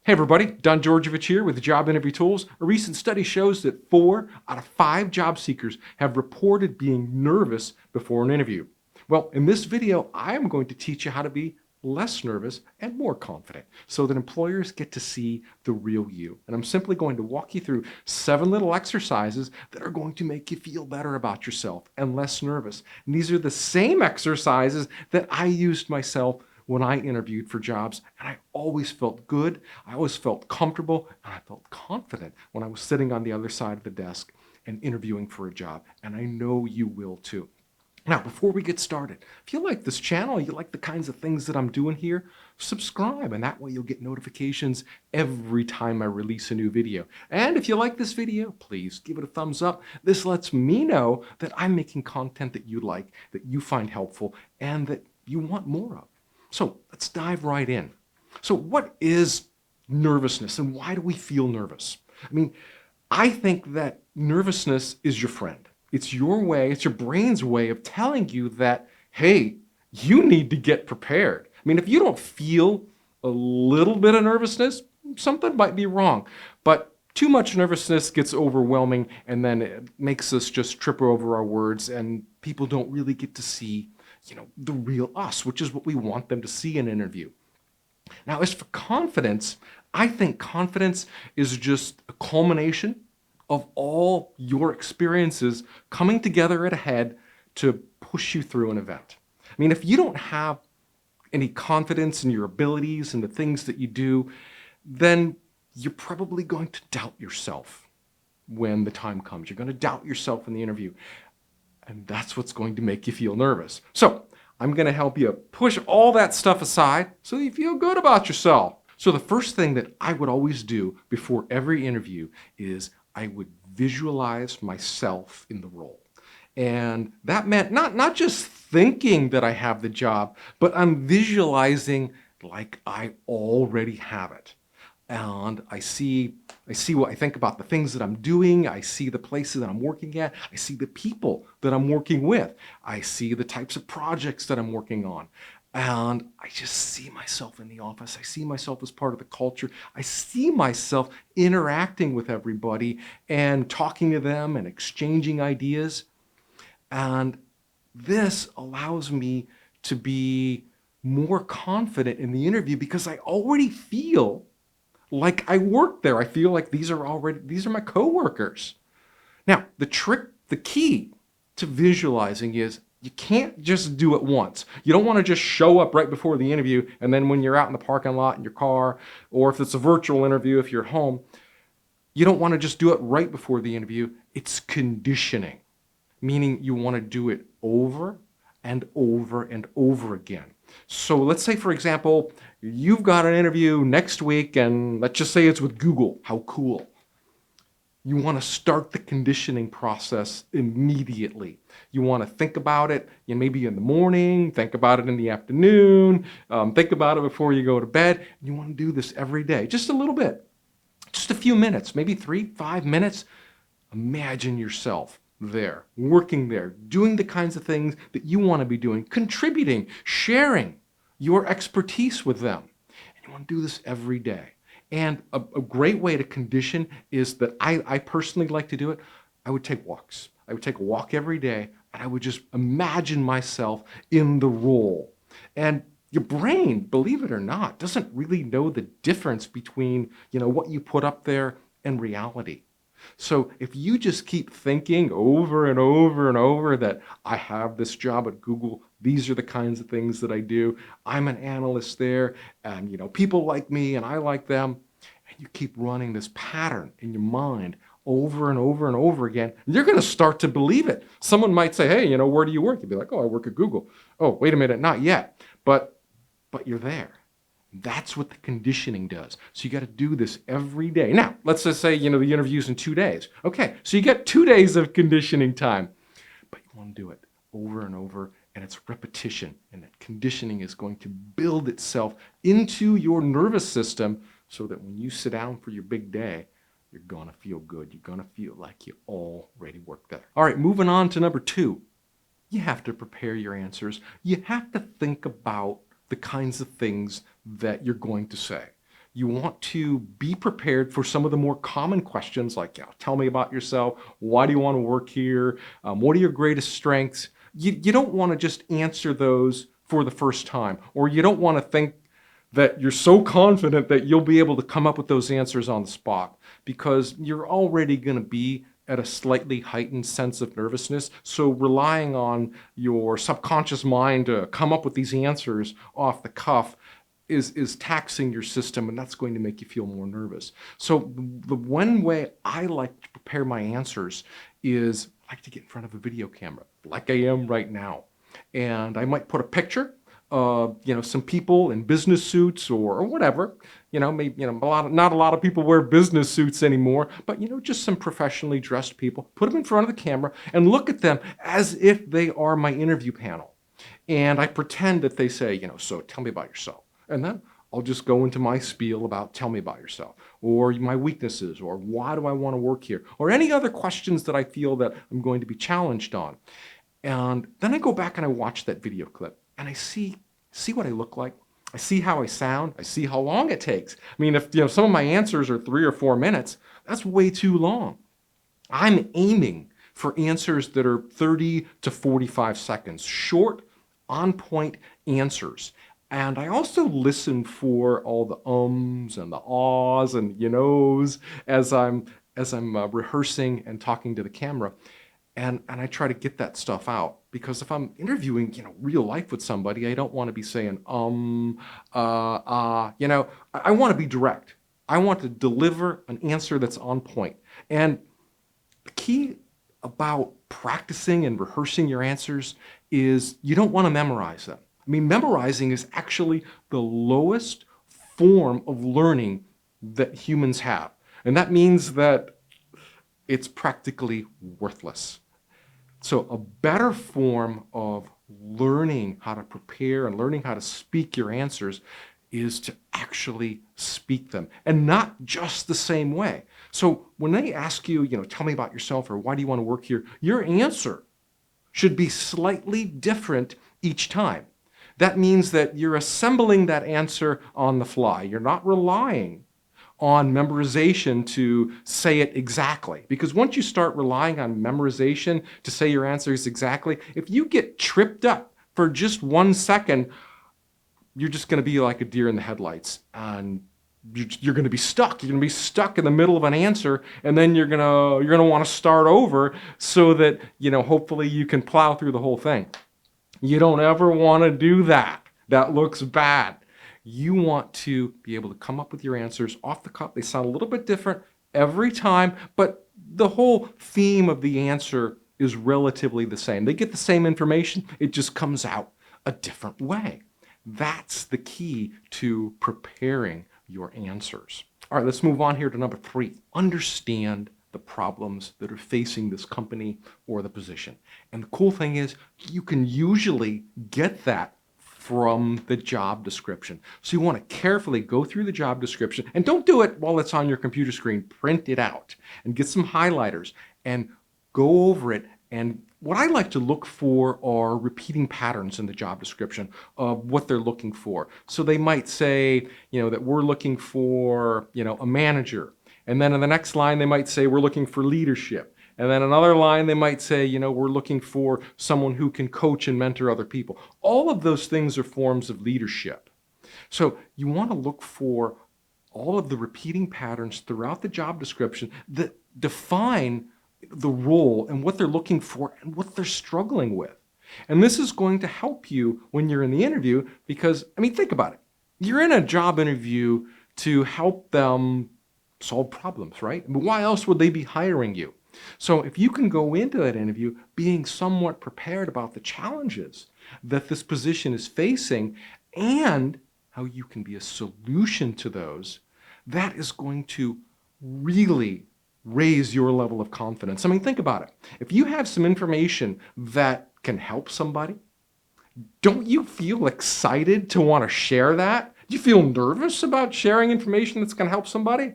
Hey everybody, Don Georgievich here with Job Interview Tools. A recent study shows that 4 out of 5 job seekers have reported being nervous before an interview. Well, in this video, I'm going to teach you how to be less nervous and more confident so that employers get to see the real you. And I'm simply going to walk you through 7 little exercises that are going to make you feel better about yourself and less nervous. And these are the same exercises that I used myself when I interviewed for jobs, and I always felt good, I always felt comfortable, and I felt confident when I was sitting on the other side of the desk and interviewing for a job, and I know you will too. Now, before we get started, if you like this channel, you like the kinds of things that I'm doing here, subscribe, and that way you'll get notifications every time I release a new video. And if you like this video, please give it a thumbs up. This lets me know that I'm making content that you like, that you find helpful, and that you want more of. So let's dive right in. So what is nervousness and why do we feel nervous? I think that nervousness is your friend. It's your way, it's your brain's way of telling you that, hey, you need to get prepared. If you don't feel a little bit of nervousness, something might be wrong. But too much nervousness gets overwhelming and then it makes us just trip over our words and people don't really get to see the real us, which is what we want them to see in an interview. Now, as for confidence, I think confidence is just a culmination of all your experiences coming together at a head to push you through an event. If you don't have any confidence in your abilities and the things that you do, then you're probably going to doubt yourself when the time comes. You're going to doubt yourself in the interview. And that's what's going to make you feel nervous. So I'm going to help you push all that stuff aside so you feel good about yourself. So the first thing that I would always do before every interview is I would visualize myself in the role. And that meant not just thinking that I have the job, but I'm visualizing like I already have it. And I see what I think about the things that I'm doing. I see the places that I'm working at. I see the people that I'm working with. I see the types of projects that I'm working on. And I just see myself in the office. I see myself as part of the culture. I see myself interacting with everybody and talking to them and exchanging ideas. And this allows me to be more confident in the interview because I already feel like I work there. I feel like these are my coworkers. Now, the key to visualizing is you can't just do it once. You don't want to just show up right before the interview and then when you're out in the parking lot in your car, or if it's a virtual interview, if you're at home, you don't want to just do it right before the interview. It's conditioning, meaning you want to do it over and over and over again. So let's say, for example, you've got an interview next week and let's just say it's with Google. How cool. You want to start the conditioning process immediately. You want to think about it maybe in the morning, think about it in the afternoon, think about it before you go to bed. You want to do this every day, just a little bit, just a few minutes, maybe 3-5 minutes. Imagine yourself there, working there, doing the kinds of things that you want to be doing, contributing, sharing your expertise with them. And you want to do this every day. And a great way to condition is that I personally like to do it. I would take walks. I would take a walk every day and I would just imagine myself in the role. And your brain, believe it or not, doesn't really know the difference between what you put up there and reality. So if you just keep thinking over and over and over that I have this job at Google, these are the kinds of things that I do, I'm an analyst there, and people like me and I like them, and you keep running this pattern in your mind over and over and over again, you're going to start to believe it. Someone might say, hey, where do you work? You'd be like, oh, I work at Google. Oh, wait a minute, not yet. But you're there. That's what the conditioning does. So you got to do this every day. Now, let's just say, the interview's in 2 days. Okay, so you get 2 days of conditioning time. But you want to do it over and over, and it's repetition. And that conditioning is going to build itself into your nervous system so that when you sit down for your big day, you're going to feel good. You're going to feel like you already work there. All right, moving on to number 2. You have to prepare your answers. You have to think about the kinds of things that you're going to say. You want to be prepared for some of the more common questions like, tell me about yourself. Why do you want to work here? What are your greatest strengths? You don't want to just answer those for the first time, or you don't want to think that you're so confident that you'll be able to come up with those answers on the spot, because you're already going to be at a slightly heightened sense of nervousness. So relying on your subconscious mind to come up with these answers off the cuff is taxing your system, and that's going to make you feel more nervous. So the one way I like to prepare my answers is I like to get in front of a video camera, like I am right now. And I might put a picture of, some people in business suits or whatever. Maybe, not a lot of people wear business suits anymore, but, just some professionally dressed people. Put them in front of the camera and look at them as if they are my interview panel. And I pretend that they say, so tell me about yourself. And then I'll just go into my spiel about tell me about yourself, or my weaknesses, or why do I want to work here, or any other questions that I feel that I'm going to be challenged on. And then I go back and I watch that video clip and I see what I look like. I see how I sound. I see how long it takes. I mean, if some of my answers are 3 or 4 minutes, that's way too long. I'm aiming for answers that are 30 to 45 seconds, short, on-point answers. And I also listen for all the ums and the ahs and knows as I'm rehearsing and talking to the camera. And I try to get that stuff out, because if I'm interviewing, real life with somebody, I don't want to be saying, I want to be direct. I want to deliver an answer that's on point. And the key about practicing and rehearsing your answers is you don't want to memorize them. I mean, memorizing is actually the lowest form of learning that humans have. And that means that it's practically worthless. So a better form of learning how to prepare and learning how to speak your answers is to actually speak them, and not just the same way. So when they ask you, tell me about yourself, or why do you want to work here, your answer should be slightly different each time. That means that you're assembling that answer on the fly. You're not relying on memorization to say it exactly. Because once you start relying on memorization to say your answers exactly, if you get tripped up for just 1 second, you're just going to be like a deer in the headlights, and you're going to be stuck. You're going to be stuck in the middle of an answer, and then you're going to want to start over so that, hopefully you can plow through the whole thing. You don't ever want to do that. That looks bad. You want to be able to come up with your answers off the cuff. They sound a little bit different every time, but the whole theme of the answer is relatively the same. They get the same information, it just comes out a different way. That's the key to preparing your answers. All right, let's move on here to number 3. Understand the problems that are facing this company or the position. And the cool thing is, you can usually get that from the job description. So you want to carefully go through the job description, and don't do it while it's on your computer screen. Print it out and get some highlighters and go over it. And what I like to look for are repeating patterns in the job description of what they're looking for. So they might say, that we're looking for, a manager. And then in the next line, they might say, we're looking for leadership. And then another line, they might say, we're looking for someone who can coach and mentor other people. All of those things are forms of leadership. So you want to look for all of the repeating patterns throughout the job description that define the role and what they're looking for and what they're struggling with. And this is going to help you when you're in the interview, because, think about it. You're in a job interview to help them solve problems, right? But why else would they be hiring you? So if you can go into that interview being somewhat prepared about the challenges that this position is facing and how you can be a solution to those, that is going to really raise your level of confidence. Think about it. If you have some information that can help somebody, don't you feel excited to want to share that? Do you feel nervous about sharing information that's going to help somebody?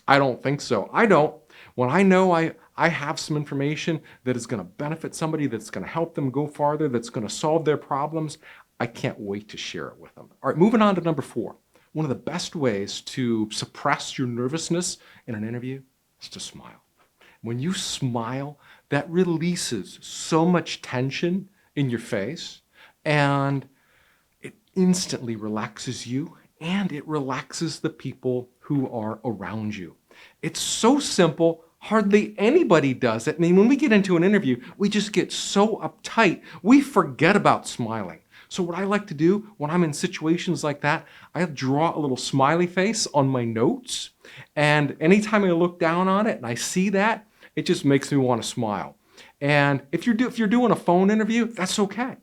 I don't think so. I don't. When I know I have some information that is going to benefit somebody, that's going to help them go farther, that's going to solve their problems, I can't wait to share it with them. All right, moving on to number 4. one of the best ways to suppress your nervousness in an interview is to smile. When you smile, that releases so much tension in your face, and it instantly relaxes you, and it relaxes the people who are around you. It's so simple, hardly anybody does it. I mean, when we get into an interview, we just get so uptight, we forget about smiling. So what I like to do when I'm in situations like that, I draw a little smiley face on my notes, and anytime I look down on it and I see that, it just makes me want to smile. And if you're doing a phone interview, that's okay.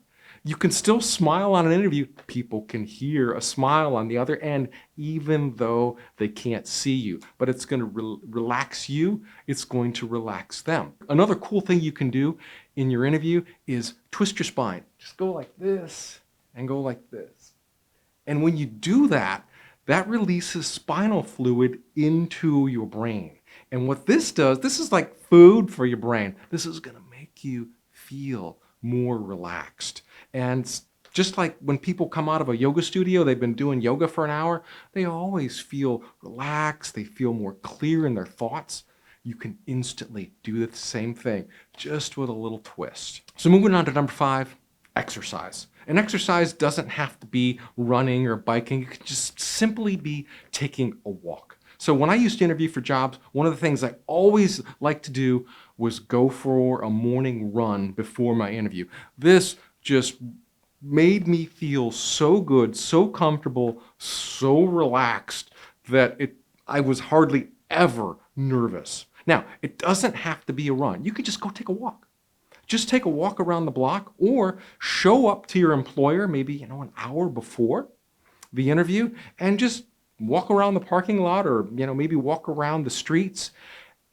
You can still smile on an interview. People can hear a smile on the other end, even though they can't see you. But it's going to relax you. It's going to relax them. Another cool thing you can do in your interview is twist your spine. Just go like this and go like this. And when you do that, that releases spinal fluid into your brain. And what this does, this is like food for your brain. This is going to make you feel more relaxed. And just like when people come out of a yoga studio, they've been doing yoga for an hour, they always feel relaxed, they feel more clear in their thoughts. You can instantly do the same thing, just with a little twist. So moving on to number 5, exercise. And exercise doesn't have to be running or biking, it can just simply be taking a walk. So when I used to interview for jobs, one of the things I always liked to do was go for a morning run before my interview. This just made me feel so good, so comfortable, so relaxed that I was hardly ever nervous. Now, it doesn't have to be a run. You could just go take a walk. Just take a walk around the block or show up to your employer maybe an hour before the interview and just walk around the parking lot or maybe walk around the streets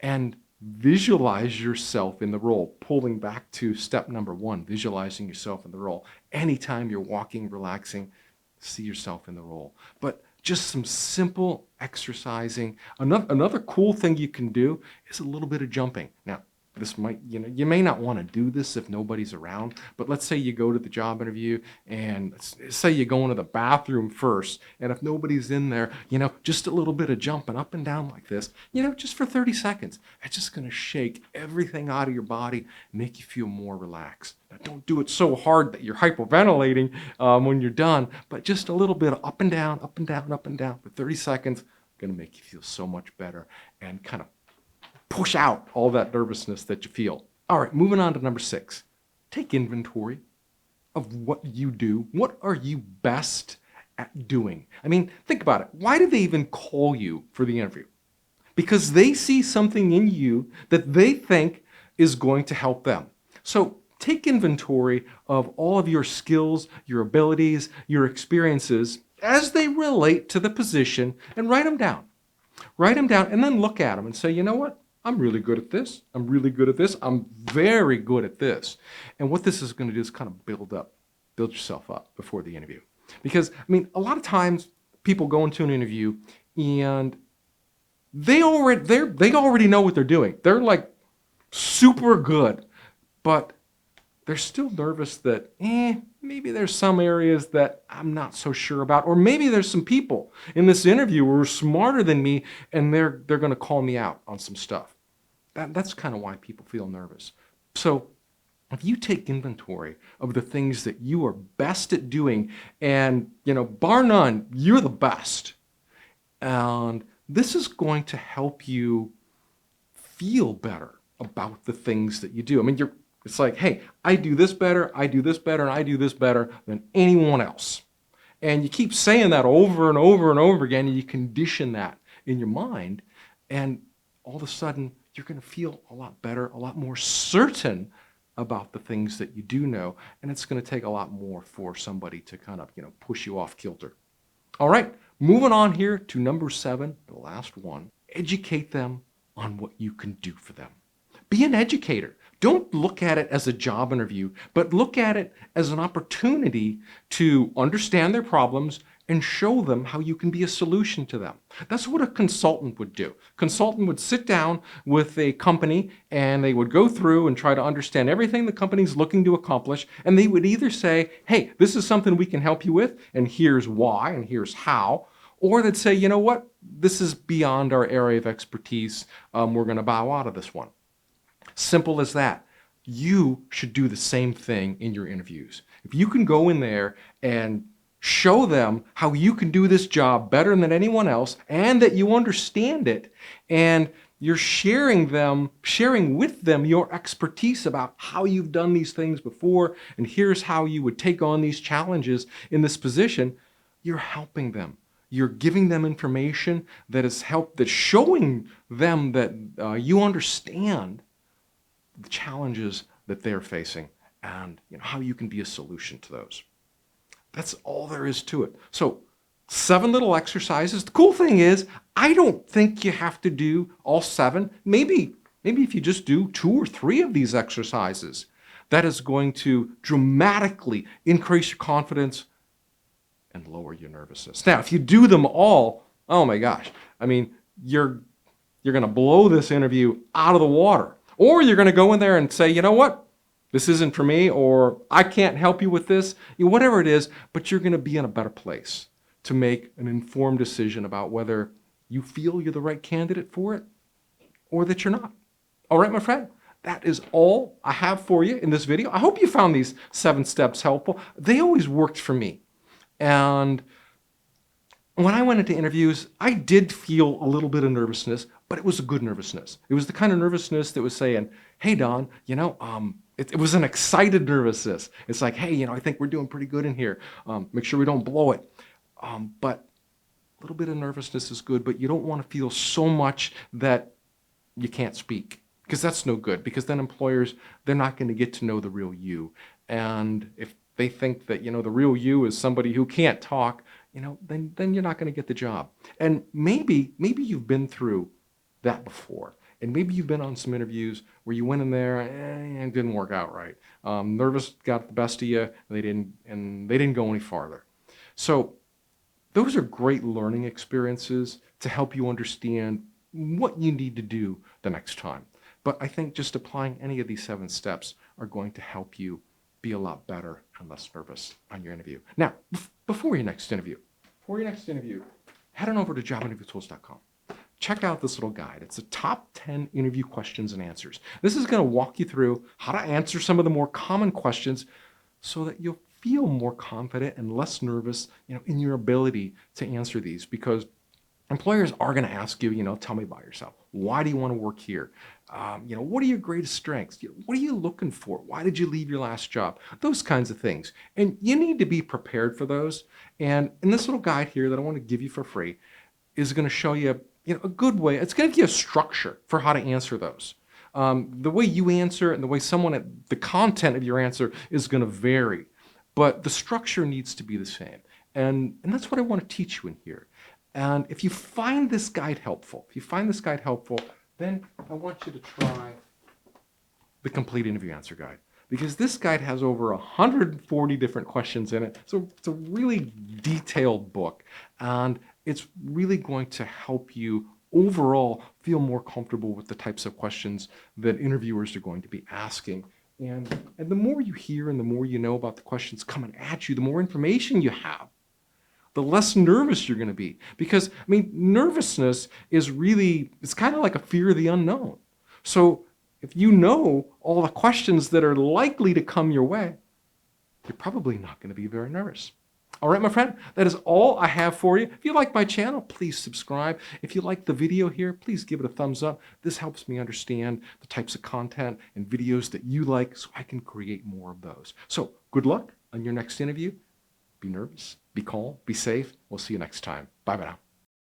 and visualize yourself in the role. Pulling back to step number 1, visualizing yourself in the role. Anytime you're walking, relaxing, see yourself in the role. But just some simple exercising. Another cool thing you can do is a little bit of jumping. Now, this might, you may not want to do this if nobody's around, but let's say you go to the job interview and say you go into the bathroom first, and if nobody's in there, just a little bit of jumping up and down like this, just for 30 seconds. It's just going to shake everything out of your body, make you feel more relaxed. Now, don't do it so hard that you're hyperventilating when you're done, but just a little bit of up and down, up and down, up and down for 30 seconds, going to make you feel so much better and kind of push out all that nervousness that you feel. All right, moving on to number 6. Take inventory of what you do. What are you best at doing? I mean, think about it. Why do they even call you for the interview? Because they see something in you that they think is going to help them. So take inventory of all of your skills, your abilities, your experiences as they relate to the position and write them down. Write them down and then look at them and say, you know what? I'm really good at this. I'm really good at this. I'm very good at this. And what this is going to do is kind of build yourself up before the interview. Because, a lot of times people go into an interview and they already know what they're doing. They're like super good, but they're still nervous that, maybe there's some areas that I'm not so sure about, or maybe there's some people in this interview who are smarter than me and they're going to call me out on some stuff. That's kind of why people feel nervous. So if you take inventory of the things that you are best at doing and, bar none, you're the best. And this is going to help you feel better about the things that you do. It's like, hey, I do this better, I do this better, and I do this better than anyone else. And you keep saying that over and over and over again, and you condition that in your mind, and all of a sudden, you're going to feel a lot better, a lot more certain about the things that you do know, and it's going to take a lot more for somebody to kind of, push you off kilter. All right, moving on here to number 7, the last one. Educate them on what you can do for them. Be an educator. Don't look at it as a job interview, but look at it as an opportunity to understand their problems and show them how you can be a solution to them. That's what a consultant would do. Consultant would sit down with a company and they would go through and try to understand everything the company's looking to accomplish, and they would either say, hey, this is something we can help you with, and here's why, and here's how, or they'd say, you know what, this is beyond our area of expertise. We're going to bow out of this one. Simple as that. You should do the same thing in your interviews. If you can go in there and show them how you can do this job better than anyone else and that you understand it, and you're sharing with them your expertise about how you've done these things before, and here's how you would take on these challenges in this position, you're helping them. You're giving them information that's showing them that you understand the challenges that they're facing and how you can be a solution to those. That's all there is to it. So 7 little exercises. The cool thing is, I don't think you have to do all 7. Maybe if you just do 2 or 3 of these exercises, that is going to dramatically increase your confidence and lower your nervousness. Now, if you do them all, oh my gosh, I mean, you're going to blow this interview out of the water. Or you're going to go in there and say, you know what? This isn't for me, or I can't help you with this, whatever it is, but you're going to be in a better place to make an informed decision about whether you feel you're the right candidate for it or that you're not. All right, my friend, that is all I have for you in this video. I hope you found these 7 steps helpful. They always worked for me. And when I went into interviews, I did feel a little bit of nervousness, but it was a good nervousness. It was the kind of nervousness that was saying, hey, Don, it was an excited nervousness. It's like, hey, I think we're doing pretty good in here. Make sure we don't blow it. But a little bit of nervousness is good, but you don't want to feel so much that you can't speak, because that's no good, because then employers, they're not going to get to know the real you. And if they think that, the real you is somebody who can't talk, then you're not going to get the job. And maybe you've been through that before. And maybe you've been on some interviews where you went in there and it didn't work out right. Nervous got the best of you, and they didn't go any farther. So those are great learning experiences to help you understand what you need to do the next time. But I think just applying any of these 7 steps are going to help you be a lot better and less nervous on your interview. Now, before your next interview, head on over to jobinterviewtools.com. Check out this little guide. It's the top 10 interview questions and answers. This is going to walk you through how to answer some of the more common questions so that you'll feel more confident and less nervous, in your ability to answer these, because employers are going to ask you, tell me about yourself. Why do you want to work here? What are your greatest strengths? What are you looking for? Why did you leave your last job? Those kinds of things. And you need to be prepared for those. And in this little guide here that I want to give you for free is going to show you, a good way. It's going to give you a structure for how to answer those. The way you answer and the content of your answer is going to vary, but the structure needs to be the same. And that's what I want to teach you in here. And if you find this guide helpful, then I want you to try the Complete Interview Answer Guide, because this guide has over 140 different questions in it. So it's a really detailed book, and it's really going to help you overall feel more comfortable with the types of questions that interviewers are going to be asking. And the more you hear and the more you know about the questions coming at you, the more information you have, the less nervous you're going to be. Because, nervousness is it's kind of like a fear of the unknown. So if you know all the questions that are likely to come your way, you're probably not going to be very nervous. All right, my friend, that is all I have for you. If you like my channel, please subscribe. If you like the video here, please give it a thumbs up. This helps me understand the types of content and videos that you like, so I can create more of those. So good luck on your next interview. Be nervous, be calm, be safe. We'll see you next time. Bye-bye now.